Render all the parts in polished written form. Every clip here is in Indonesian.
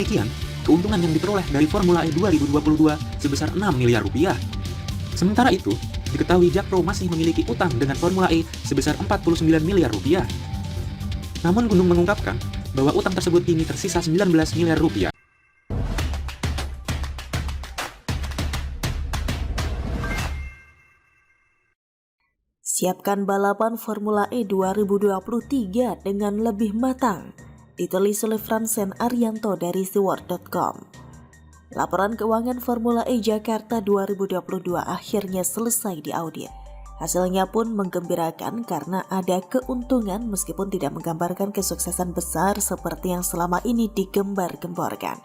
Sekian keuntungan yang diperoleh dari Formula E 2022 sebesar 6 miliar rupiah. Sementara itu, diketahui Jakpro masih memiliki utang dengan Formula E sebesar 49 miliar rupiah. Namun Gunung mengungkapkan bahwa utang tersebut kini tersisa 19 miliar rupiah. Siapkan balapan Formula E 2023 dengan lebih matang, ditulis oleh Fransen Arianto dari Stewart.com. Laporan keuangan Formula E Jakarta 2022 akhirnya selesai diaudit. Hasilnya pun menggembirakan karena ada keuntungan meskipun tidak menggambarkan kesuksesan besar seperti yang selama ini digembar-gemborkan.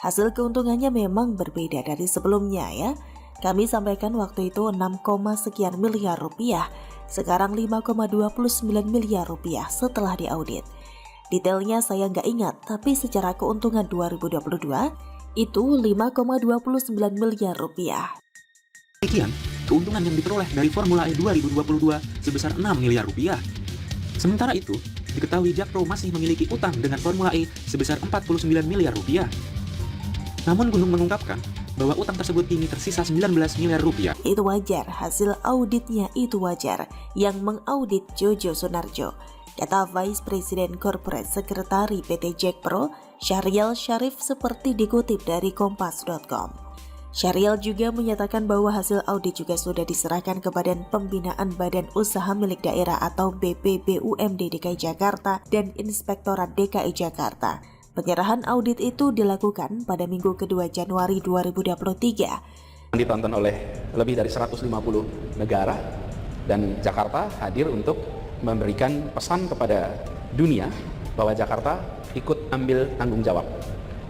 Hasil keuntungannya memang berbeda dari sebelumnya ya. Kami sampaikan waktu itu 6, sekian miliar rupiah, sekarang 5,29 miliar rupiah setelah diaudit. Detailnya saya nggak ingat, tapi secara keuntungan 2022 itu 5,29 miliar rupiah. Sekian keuntungan yang diperoleh dari Formula E 2022 sebesar 6 miliar rupiah. Sementara itu, diketahui Jakpro masih memiliki utang dengan Formula E sebesar 49 miliar rupiah. Namun Gunung mengungkapkan bahwa utang tersebut kini tersisa 19 miliar rupiah. Itu wajar, hasil auditnya itu wajar. Yang mengaudit Jojo Sunarjo, kata Vice President Corporate Secretary PT Jakpro, Syahrial Syarif seperti dikutip dari Kompas.com. Syahrial juga menyatakan bahwa hasil audit juga sudah diserahkan ke Badan Pembinaan Badan Usaha Milik Daerah atau BPBUMD DKI Jakarta dan Inspektorat DKI Jakarta. Penyerahan audit itu dilakukan pada Minggu kedua Januari 2023. Ditonton oleh lebih dari 150 negara dan Jakarta hadir untuk memberikan pesan kepada dunia bahwa Jakarta ikut ambil tanggung jawab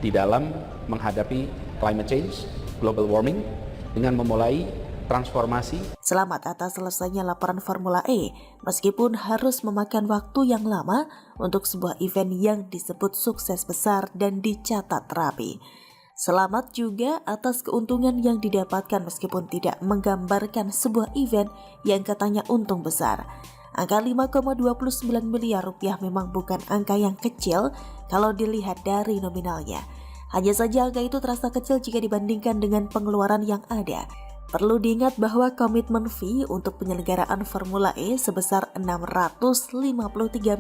di dalam menghadapi climate change, global warming dengan memulai transformasi. Selamat atas selesainya laporan Formula E, meskipun harus memakan waktu yang lama untuk sebuah event yang disebut sukses besar dan dicatat rapi. Selamat juga atas keuntungan yang didapatkan meskipun tidak menggambarkan sebuah event yang katanya untung besar. Angka 5,29 miliar rupiah memang bukan angka yang kecil kalau dilihat dari nominalnya. Hanya saja angka itu terasa kecil jika dibandingkan dengan pengeluaran yang ada. Perlu diingat bahwa komitmen fee untuk penyelenggaraan Formula E sebesar 653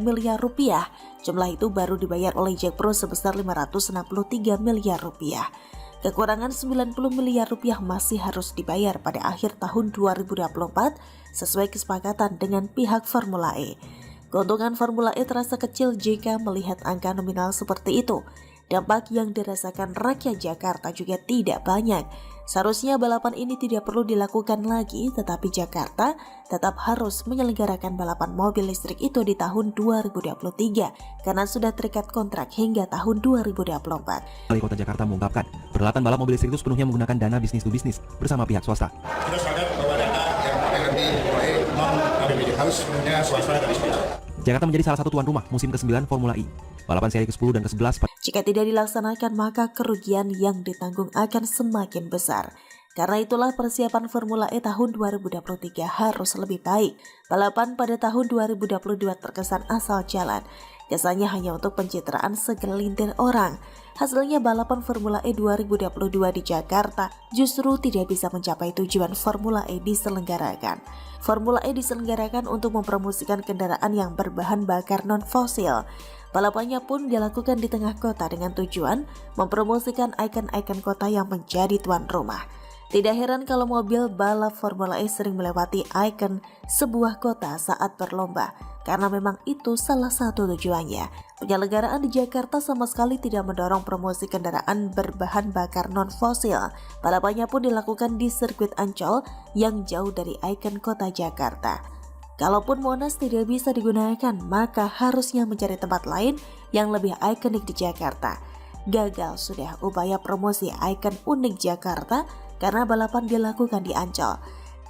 miliar rupiah. Jumlah itu baru dibayar oleh Jakpro sebesar 563 miliar rupiah. Kekurangan 90 miliar rupiah masih harus dibayar pada akhir tahun 2024 sesuai kesepakatan dengan pihak Formula E. Keuntungan Formula E terasa kecil jika melihat angka nominal seperti itu. Dampak yang dirasakan rakyat Jakarta juga tidak banyak. Seharusnya balapan ini tidak perlu dilakukan lagi, tetapi Jakarta tetap harus menyelenggarakan balapan mobil listrik itu di tahun 2023 karena sudah terikat kontrak hingga tahun 2024. Wali Kota Jakarta mengungkapkan, perhelatan balap mobil listrik itu sepenuhnya menggunakan dana bisnis to bisnis bersama pihak swasta. Kita sadar bahwa dana yang lebih non-APBD harus sepenuhnya swasta dan bisnis. Jakarta menjadi salah satu tuan rumah musim ke-9 Formula E. Balapan seri ke-10 dan ke-11 Jika tidak dilaksanakan, maka kerugian yang ditanggung akan semakin besar. Karena itulah persiapan Formula E tahun 2023 harus lebih baik. Balapan pada tahun 2022 terkesan asal jalan. Kesannya hanya untuk pencitraan segelintir orang. Hasilnya balapan Formula E 2022 di Jakarta justru tidak bisa mencapai tujuan Formula E diselenggarakan. Formula E diselenggarakan untuk mempromosikan kendaraan yang berbahan bakar non-fosil. Balapannya pun dilakukan di tengah kota dengan tujuan mempromosikan ikon-ikon kota yang menjadi tuan rumah. Tidak heran kalau mobil balap Formula E sering melewati ikon sebuah kota saat berlomba, karena memang itu salah satu tujuannya. Penyelenggaraan di Jakarta sama sekali tidak mendorong promosi kendaraan berbahan bakar non-fosil. Balapannya pun dilakukan di sirkuit Ancol yang jauh dari ikon kota Jakarta. Kalaupun Monas tidak bisa digunakan, maka harusnya mencari tempat lain yang lebih ikonik di Jakarta. Gagal sudah upaya promosi ikon unik Jakarta karena balapan dilakukan di Ancol.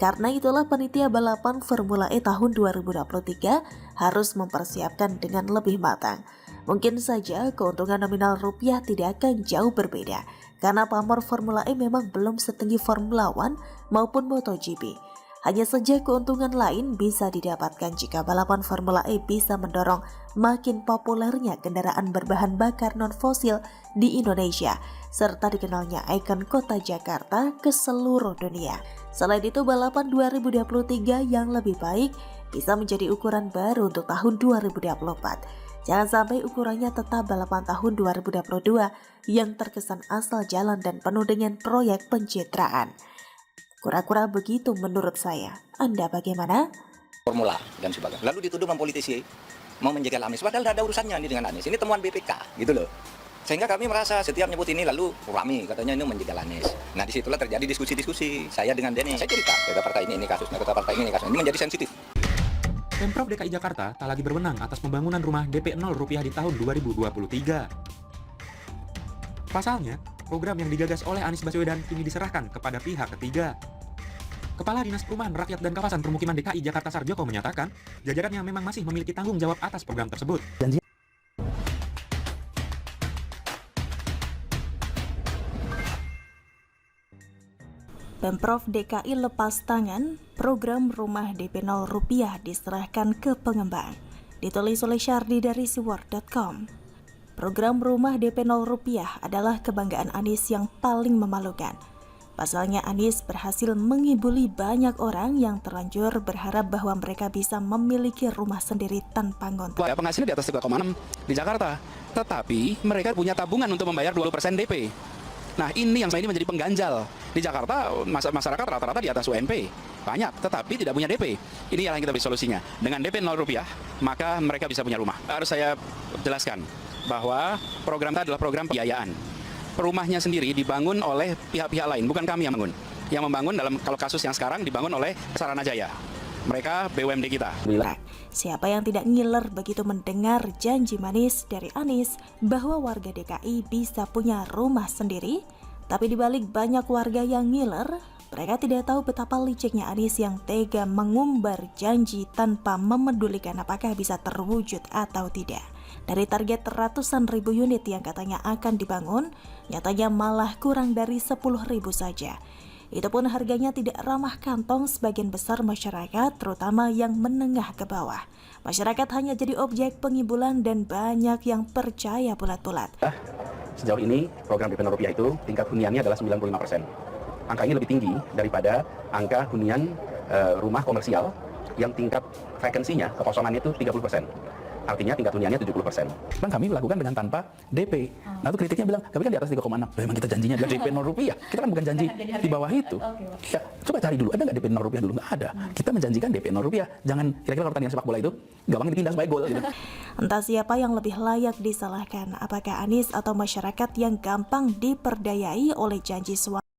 Karena itulah panitia balapan Formula E tahun 2023 harus mempersiapkan dengan lebih matang. Mungkin saja keuntungan nominal rupiah tidak akan jauh berbeda, karena pamor Formula E memang belum setinggi Formula One maupun MotoGP. Hanya saja keuntungan lain bisa didapatkan jika balapan Formula E bisa mendorong makin populernya kendaraan berbahan bakar non-fosil di Indonesia, serta dikenalnya ikon kota Jakarta ke seluruh dunia. Selain itu, balapan 2023 yang lebih baik bisa menjadi ukuran baru untuk tahun 2024. Jangan sampai ukurannya tetap balapan tahun 2022 yang terkesan asal jalan dan penuh dengan proyek pencitraan. Kura-kura begitu menurut saya. Anda bagaimana? Formula dan sebagainya. Lalu dituduh mempolitisi, mau menjegal Anies. Padahal tidak ada urusannya ini dengan Anies. Ini temuan BPK, gitu loh. Sehingga kami merasa setiap nyebut ini lalu rame, katanya ini menjegal Anies. Nah disitulah terjadi diskusi-diskusi. Saya dengan Denny, saya cerita, kata partai ini kasusnya, kata partai ini kasusnya. Ini menjadi sensitif. Pemprov DKI Jakarta tak lagi berwenang atas pembangunan rumah DP 0 rupiah di tahun 2023. Pasalnya, program yang digagas oleh Anies Baswedan kini diserahkan kepada pihak ketiga. Kepala Dinas Perumahan Rakyat dan Kawasan Permukiman DKI Jakarta Sarjoko menyatakan, jajarannya memang masih memiliki tanggung jawab atas program tersebut. Pemprov DKI lepas tangan, program rumah DP 0 rupiah diserahkan ke pengembang. Ditulis oleh Syardi dari siwar.com. Program rumah DP 0 rupiah adalah kebanggaan Anies yang paling memalukan. Pasalnya Anies berhasil mengibuli banyak orang yang terlanjur berharap bahwa mereka bisa memiliki rumah sendiri tanpa ngontrak. Penghasilan di atas 3,6 di Jakarta, tetapi mereka punya tabungan untuk membayar 20% DP. Nah ini yang ini menjadi pengganjal. Di Jakarta masyarakat rata-rata di atas UMP banyak, tetapi tidak punya DP. Ini yang kita beri solusinya. Dengan DP 0 rupiah, maka mereka bisa punya rumah. Harus saya jelaskan bahwa program itu adalah program pembiayaan. Rumahnya sendiri dibangun oleh pihak-pihak lain, bukan kami yang bangun. Yang membangun dalam kalau kasus yang sekarang dibangun oleh Saranajaya. Mereka BUMD kita. Siapa yang tidak ngiler begitu mendengar janji manis dari Anies bahwa warga DKI bisa punya rumah sendiri? Tapi dibalik banyak warga yang ngiler, mereka tidak tahu betapa liciknya Anies yang tega mengumbar janji tanpa memedulikan apakah bisa terwujud atau tidak. Dari target ratusan ribu unit yang katanya akan dibangun, nyatanya malah kurang dari 10.000 saja. Itu pun harganya tidak ramah kantong sebagian besar masyarakat, terutama yang menengah ke bawah. Masyarakat hanya jadi objek pengibulan dan banyak yang percaya bulat-bulat. Sejauh ini program DP 0 rupiah itu tingkat huniannya adalah 95%. Angka ini lebih tinggi daripada angka hunian rumah komersial yang tingkat vakansinya, kekosongannya itu 30%. Artinya tingkat huniannya 70%. Kan kami lakukan dengan tanpa DP. Nah itu kritiknya bilang, kami kan di atas 3,6. Memang kita janjinya adalah DP 0 rupiah. Kita kan bukan janji di bawah itu. Ya, coba cari dulu, ada nggak DP 0 rupiah dulu? Nggak ada. Kita menjanjikan DP 0 rupiah. Jangan kira-kira kalau pertandingan sepak bola itu, gawang dipindah supaya gol. Gitu. Entah siapa yang lebih layak disalahkan, apakah Anies atau masyarakat yang gampang diperdayai oleh janji suara.